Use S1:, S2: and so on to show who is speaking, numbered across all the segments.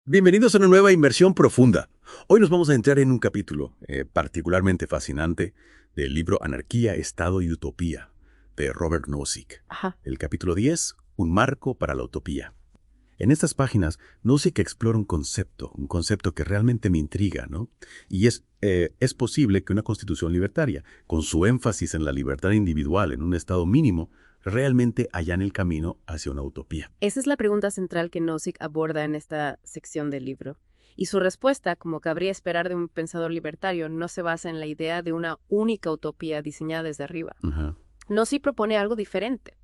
S1: Bienvenidos a una nueva inmersión profunda. Hoy nos vamos a entrar en un capítulo particularmente fascinante del libro Anarquía, Estado y Utopía, de Robert Nozick.
S2: Ajá.
S1: El capítulo 10, Un marco para la utopía. En estas páginas, Nozick explora un concepto que realmente me intriga, ¿no? Y es posible que una constitución libertaria, con su énfasis en la libertad individual en un estado mínimo, realmente allane el camino hacia una utopía.
S2: Esa es la pregunta central que Nozick aborda en esta sección del libro. Y su respuesta, como cabría esperar de un pensador libertario, no se basa en la idea de una única utopía diseñada desde arriba.
S1: Ajá.
S2: Nozick propone algo diferente.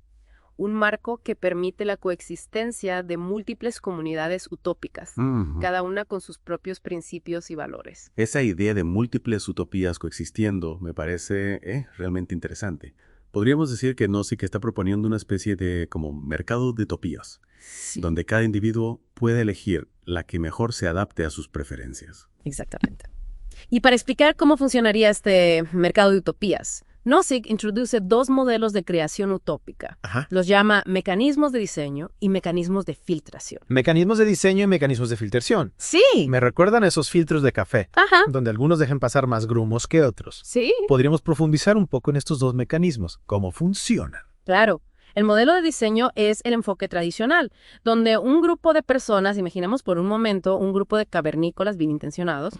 S2: Un marco que permite la coexistencia de múltiples comunidades utópicas,
S1: Ujú.
S2: cada una con sus propios principios y valores.
S1: Esa idea de múltiples utopías coexistiendo me parece realmente interesante. Podríamos decir que Nozick está proponiendo una especie de como mercado de utopías,
S2: Sí.
S1: donde cada individuo puede elegir la que mejor se adapte a sus preferencias.
S2: Exactamente. Y para explicar cómo funcionaría este mercado de utopías, Nozick introduce dos modelos de creación utópica.
S1: Ajá.
S2: Los llama mecanismos de diseño y mecanismos de filtración.
S3: Mecanismos de diseño y mecanismos de filtración.
S2: Sí.
S3: Me recuerdan a esos filtros de café,
S2: Ajá.
S3: donde algunos dejan pasar más grumos que otros.
S2: Sí.
S3: Podríamos profundizar un poco en estos dos mecanismos, cómo funcionan.
S2: Claro. El modelo de diseño es el enfoque tradicional, donde un grupo de personas, imaginemos por un momento un grupo de cavernícolas bien intencionados,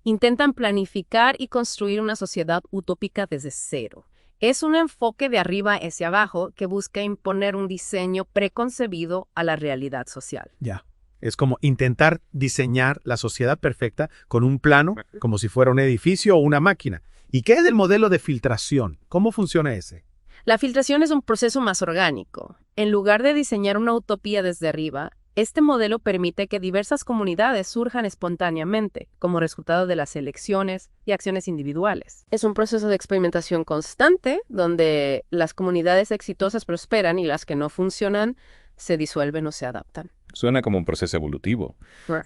S2: intentan planificar y construir una sociedad utópica desde cero. Es un enfoque de arriba hacia abajo que busca imponer un diseño preconcebido a la realidad social.
S3: Ya. Es como intentar diseñar la sociedad perfecta con un plano, como si fuera un edificio o una máquina. ¿Y qué es el modelo de filtración? ¿Cómo funciona ese?
S2: La filtración es un proceso más orgánico. En lugar de diseñar una utopía desde arriba, este modelo permite que diversas comunidades surjan espontáneamente como resultado de las elecciones y acciones individuales. Es un proceso de experimentación constante donde las comunidades exitosas prosperan y las que no funcionan se disuelven o se adaptan.
S4: Suena como un proceso evolutivo,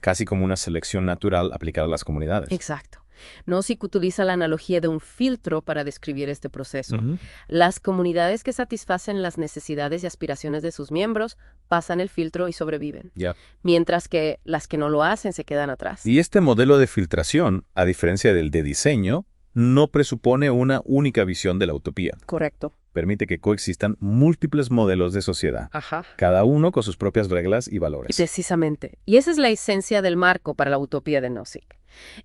S4: casi como una selección natural aplicada a las comunidades.
S2: Exacto. Nozick utiliza la analogía de un filtro para describir este proceso. Las comunidades que satisfacen las necesidades y aspiraciones de sus miembros pasan el filtro y sobreviven,
S4: Ya.
S2: mientras que las que no lo hacen se quedan atrás.
S4: Y este modelo de filtración, a diferencia del de diseño, no presupone una única visión de la utopía.
S2: Correcto.
S4: Permite que coexistan múltiples modelos de sociedad,
S2: Ajá.
S4: cada uno con sus propias reglas y
S2: Y
S4: valores.
S2: precisamente. Y esa es la esencia del marco para la utopía de Nozick.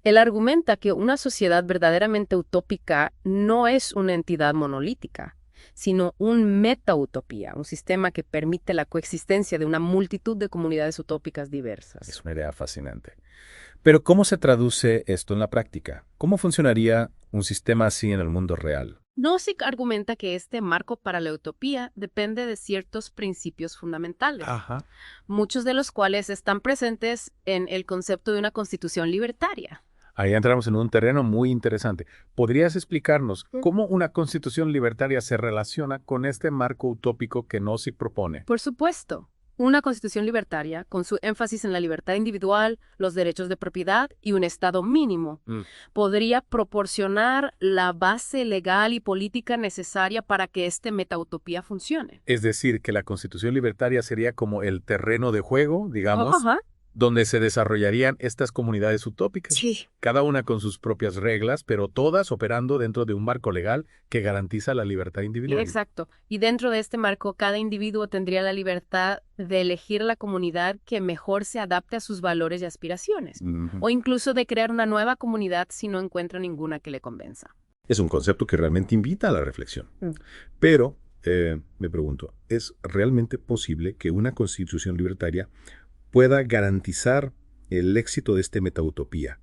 S2: Él argumenta que una sociedad verdaderamente utópica no es una entidad monolítica, sino un meta-utopía, un sistema que permite la coexistencia de una multitud de comunidades utópicas diversas.
S4: Es una idea fascinante. Pero ¿cómo se traduce esto en la práctica? ¿Cómo funcionaría un sistema así en el mundo real?
S2: Nozick argumenta que este marco para la utopía depende de ciertos principios fundamentales,
S3: Ajá.
S2: muchos de los cuales están presentes en el concepto de una constitución libertaria.
S3: Ahí entramos en un terreno muy interesante. ¿Podrías explicarnos cómo una constitución libertaria se relaciona con este marco utópico que Nozick propone?
S2: Por supuesto, una constitución libertaria, con su énfasis en la libertad individual, los derechos de propiedad y un Estado mínimo, podría proporcionar la base legal y política necesaria para que este metautopía funcione.
S3: Es decir, que la constitución libertaria sería como el terreno de juego, digamos,
S2: Ajá.
S3: donde se desarrollarían estas comunidades utópicas.
S2: Sí.
S3: Cada una con sus propias reglas, pero todas operando dentro de un marco legal que garantiza la libertad individual.
S2: Exacto. Y dentro de este marco, cada individuo tendría la libertad de elegir la comunidad que mejor se adapte a sus valores y aspiraciones, o incluso de crear una nueva comunidad si no encuentra ninguna que le convenza.
S1: Es un concepto que realmente invita a la reflexión. Pero, me pregunto, ¿es realmente posible que una constitución libertaria pueda garantizar el éxito de este metautopía?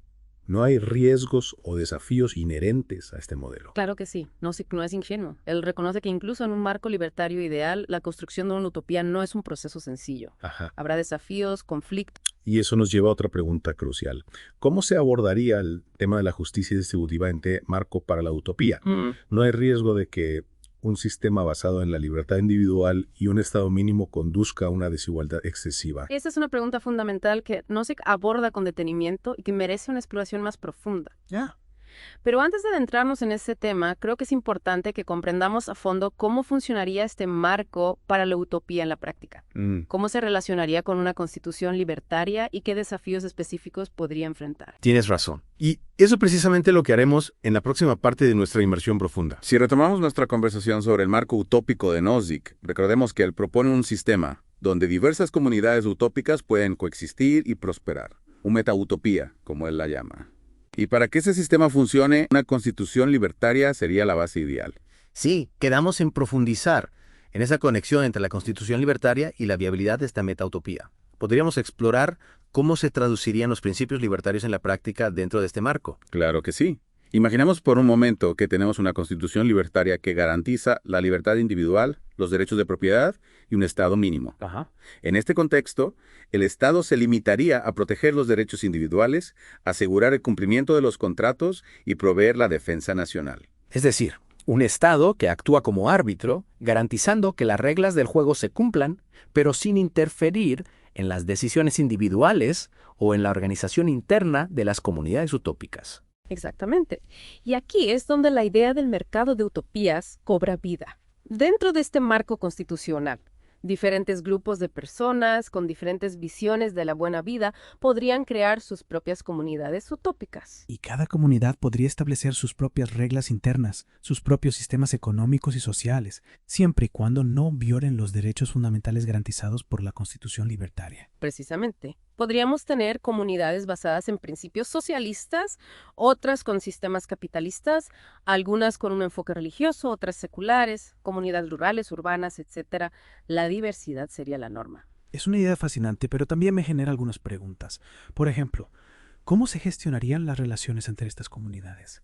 S1: ¿No hay riesgos o desafíos inherentes a este modelo?
S2: Claro que sí, no es ingenuo. Él reconoce que incluso en un marco libertario ideal, la construcción de una utopía no es un proceso sencillo.
S1: Ajá.
S2: Habrá desafíos, conflictos.
S1: Y eso nos lleva a otra pregunta crucial. ¿Cómo se abordaría el tema de la justicia distributiva en este marco para la utopía? ¿No hay riesgo de que un sistema basado en la libertad individual y un Estado mínimo conduzca a una desigualdad excesiva?
S2: Esa es una pregunta fundamental que Nozick aborda con detenimiento y que merece una exploración más profunda.
S3: Ya.
S2: Pero antes de adentrarnos en este tema, creo que es importante que comprendamos a fondo cómo funcionaría este marco para la utopía en la práctica. ¿Cómo se relacionaría con una constitución libertaria y qué desafíos específicos podría enfrentar?
S5: Tienes razón. Y eso es precisamente lo que haremos en la próxima parte de nuestra inmersión profunda.
S6: Si retomamos nuestra conversación sobre el marco utópico de Nozick, recordemos que él propone un sistema donde diversas comunidades utópicas pueden coexistir y prosperar. Un metautopía, como él la llama. Y para que ese sistema funcione, una constitución libertaria sería la base ideal.
S5: Sí, quedamos en profundizar en esa conexión entre la constitución libertaria y la viabilidad de esta metautopía. Podríamos explorar cómo se traducirían los principios libertarios en la práctica dentro de este marco.
S6: Claro que sí. Imaginemos por un momento que tenemos una constitución libertaria que garantiza la libertad individual, los derechos de propiedad y un Estado mínimo. En este contexto, el Estado se limitaría a proteger los derechos individuales, asegurar el cumplimiento de los contratos y proveer la defensa nacional.
S7: Es decir, un Estado que actúa como árbitro, garantizando que las reglas del juego se cumplan, pero sin interferir en las decisiones individuales o en la organización interna de las comunidades utópicas.
S2: Exactamente. Y aquí es donde la idea del mercado de utopías cobra vida. Dentro de este marco constitucional, diferentes grupos de personas con diferentes visiones de la buena vida podrían crear sus propias comunidades utópicas.
S8: Y cada comunidad podría establecer sus propias reglas internas, sus propios sistemas económicos y sociales, siempre y cuando no violen los derechos fundamentales garantizados por la Constitución libertaria.
S2: Precisamente. Podríamos tener comunidades basadas en principios socialistas, otras con sistemas capitalistas, algunas con un enfoque religioso, otras seculares, comunidades rurales, urbanas, etc. La diversidad sería la norma.
S8: Es una idea fascinante, pero también me genera algunas preguntas. Por ejemplo, ¿cómo se gestionarían las relaciones entre estas comunidades?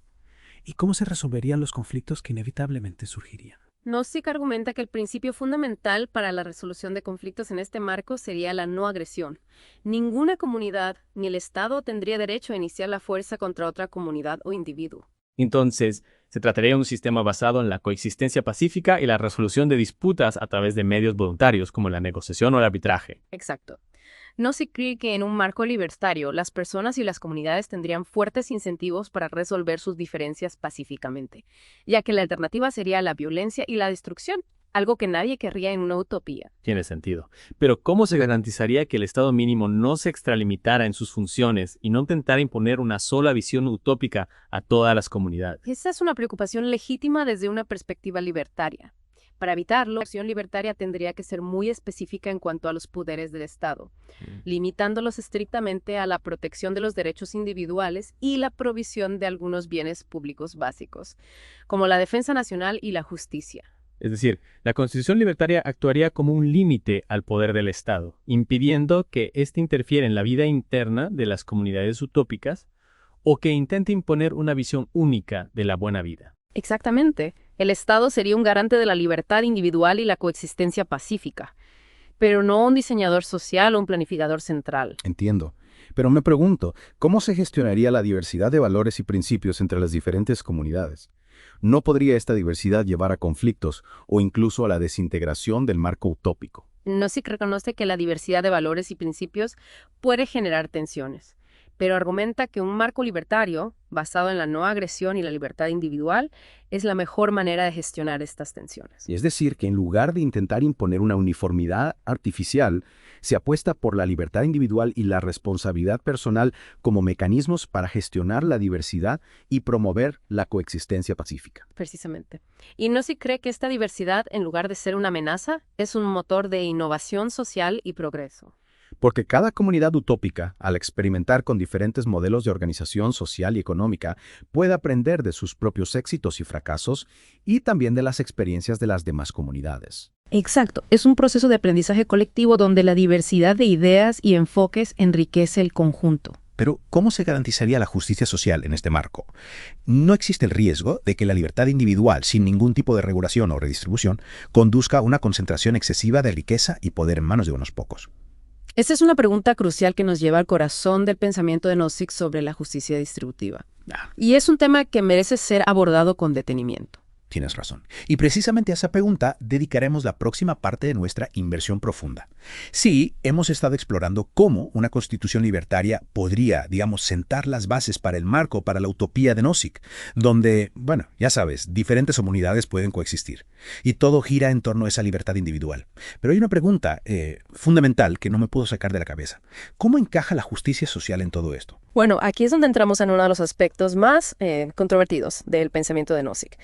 S8: ¿Y cómo se resolverían los conflictos que inevitablemente surgirían?
S2: Nozick argumenta que el principio fundamental para la resolución de conflictos en este marco sería la no agresión. Ninguna comunidad ni el Estado tendría derecho a iniciar la fuerza contra otra comunidad o individuo.
S9: Entonces, se trataría de un sistema basado en la coexistencia pacífica y la resolución de disputas a través de medios voluntarios como la negociación o el arbitraje.
S2: Exacto. Nozick cree que en un marco libertario, las personas y las comunidades tendrían fuertes incentivos para resolver sus diferencias pacíficamente, ya que la alternativa sería la violencia y la destrucción, algo que nadie querría en una utopía.
S9: Tiene sentido. Pero ¿cómo se garantizaría que el Estado mínimo no se extralimitara en sus funciones y no intentara imponer una sola visión utópica a todas las comunidades?
S2: Esa es una preocupación legítima desde una perspectiva libertaria. Para evitarlo, la acción libertaria tendría que ser muy específica en cuanto a los poderes del Estado, limitándolos estrictamente a la protección de los derechos individuales y la provisión de algunos bienes públicos básicos, como la defensa nacional y la justicia.
S9: Es decir, la Constitución libertaria actuaría como un límite al poder del Estado, impidiendo que éste interfiera en la vida interna de las comunidades utópicas o que intente imponer una visión única de la buena vida.
S2: Exactamente. El Estado sería un garante de la libertad individual y la coexistencia pacífica, pero no un diseñador social o un planificador central.
S1: Entiendo. Pero me pregunto, ¿cómo se gestionaría la diversidad de valores y principios entre las diferentes comunidades? ¿No podría esta diversidad llevar a conflictos o incluso a la desintegración del marco utópico?
S2: Nozick reconoce que la diversidad de valores y principios puede generar tensiones, pero argumenta que un marco libertario, basado en la no agresión y la libertad individual, es la mejor manera de gestionar estas tensiones.
S1: Es decir, que en lugar de intentar imponer una uniformidad artificial, se apuesta por la libertad individual y la responsabilidad personal como mecanismos para gestionar la diversidad y promover la coexistencia pacífica.
S2: Precisamente. Y Nozick cree que esta diversidad, en lugar de ser una amenaza, es un motor de innovación social y progreso.
S1: Porque cada comunidad utópica, al experimentar con diferentes modelos de organización social y económica, puede aprender de sus propios éxitos y fracasos y también de las experiencias de las demás comunidades.
S2: Exacto. Es un proceso de aprendizaje colectivo donde la diversidad de ideas y enfoques enriquece el conjunto.
S10: Pero, ¿cómo se garantizaría la justicia social en este marco? ¿No existe el riesgo de que la libertad individual, sin ningún tipo de regulación o redistribución, conduzca a una concentración excesiva de riqueza y poder en manos de unos pocos?
S2: Esa es una pregunta crucial que nos lleva al corazón del pensamiento de Nozick sobre la justicia distributiva. Y es un tema que merece ser abordado con detenimiento.
S10: Tienes razón. Y precisamente a esa pregunta dedicaremos la próxima parte de nuestra inversión profunda. Sí, hemos estado explorando cómo una constitución libertaria podría, digamos, sentar las bases para el marco para la utopía de Nozick, donde, bueno, ya sabes, diferentes comunidades pueden coexistir. Y todo gira en torno a esa libertad individual. Pero hay una pregunta fundamental que no me puedo sacar de la cabeza. ¿Cómo encaja la justicia social en todo esto?
S2: Bueno, aquí es donde entramos en uno de los aspectos más controvertidos del pensamiento de Nozick.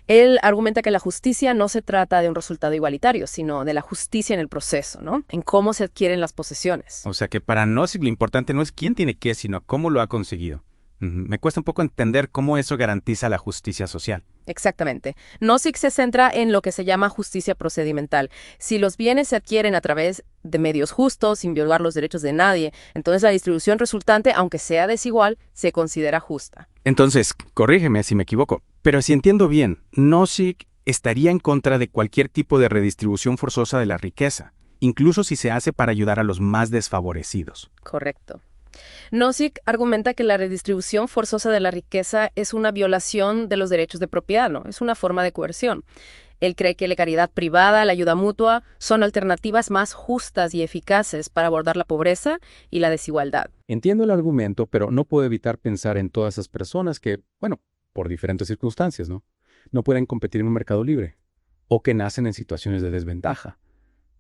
S2: Él argumenta que la justicia no se trata de un resultado igualitario, sino de la justicia en el proceso, ¿no? En cómo se adquieren las posesiones.
S11: O sea que para Nozick lo importante no es quién tiene qué, sino cómo lo ha conseguido. Me cuesta un poco entender cómo eso garantiza la justicia social.
S2: Exactamente. Nozick se centra en lo que se llama justicia procedimental. Si los bienes se adquieren a través de medios justos, sin violar los derechos de nadie, entonces la distribución resultante, aunque sea desigual, se considera justa.
S11: Entonces, corrígeme si me equivoco, pero si entiendo bien, Nozick estaría en contra de cualquier tipo de redistribución forzosa de la riqueza, incluso si se hace para ayudar a los más desfavorecidos.
S2: Correcto. Nozick argumenta que la redistribución forzosa de la riqueza es una violación de los derechos de propiedad, ¿no? Es una forma de coerción. Él cree que la caridad privada, la ayuda mutua, son alternativas más justas y eficaces para abordar la pobreza y la desigualdad.
S9: Entiendo el argumento, pero no puedo evitar pensar en todas esas personas que, bueno, por diferentes circunstancias, no pueden competir en un mercado libre, o que nacen en situaciones de desventaja.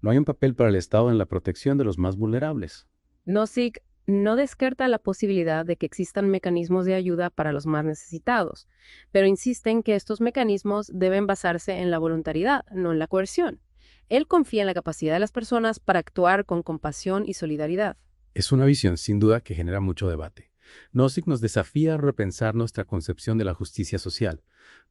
S9: No hay un papel para el Estado en la protección de los más vulnerables.
S2: Nozick no descarta la posibilidad de que existan mecanismos de ayuda para los más necesitados, pero insiste en que estos mecanismos deben basarse en la voluntariedad, no en la coerción. Él confía en la capacidad de las personas para actuar con compasión y solidaridad.
S9: Es una visión, sin duda, que genera mucho debate. Nozick nos desafía a repensar nuestra concepción de la justicia social.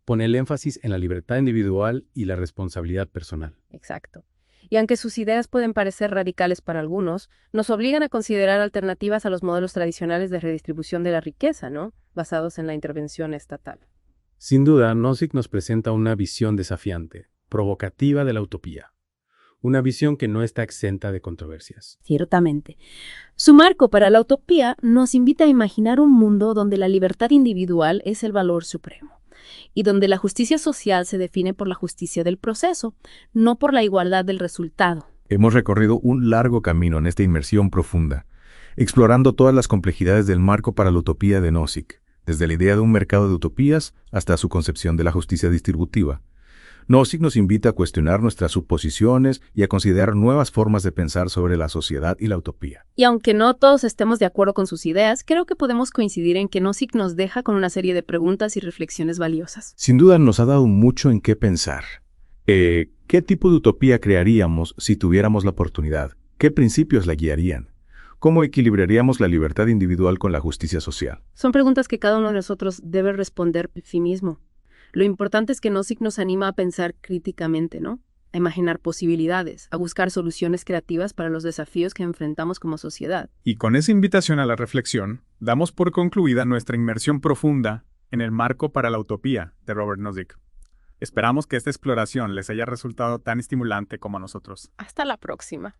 S9: Pone el énfasis en la libertad individual y la responsabilidad personal.
S2: Exacto. Y aunque sus ideas pueden parecer radicales para algunos, nos obligan a considerar alternativas a los modelos tradicionales de redistribución de la riqueza, ¿no? Basados en la intervención estatal.
S9: Sin duda, Nozick nos presenta una visión desafiante, provocativa de la utopía. Una visión que no está exenta de controversias.
S12: Ciertamente. Su marco para la utopía nos invita a imaginar un mundo donde la libertad individual es el valor supremo y donde la justicia social se define por la justicia del proceso, no por la igualdad del resultado.
S13: Hemos recorrido un largo camino en esta inmersión profunda, explorando todas las complejidades del marco para la utopía de Nozick, desde la idea de un mercado de utopías hasta su concepción de la justicia distributiva. Nozick nos invita a cuestionar nuestras suposiciones y a considerar nuevas formas de pensar sobre la sociedad y la utopía.
S2: Y aunque no todos estemos de acuerdo con sus ideas, creo que podemos coincidir en que Nozick nos deja con una serie de preguntas y reflexiones valiosas.
S13: Sin duda nos ha dado mucho en qué pensar. ¿Qué tipo de utopía crearíamos si tuviéramos la oportunidad? ¿Qué principios la guiarían? ¿Cómo equilibraríamos la libertad individual con la justicia social?
S2: Son preguntas que cada uno de nosotros debe responder por sí mismo. Lo importante es que Nozick nos anima a pensar críticamente, ¿no? A imaginar posibilidades, a buscar soluciones creativas para los desafíos que enfrentamos como sociedad.
S14: Y con esa invitación a la reflexión, damos por concluida nuestra inmersión profunda en el marco para la utopía de Robert Nozick. Esperamos que esta exploración les haya resultado tan estimulante como a nosotros.
S2: Hasta la próxima.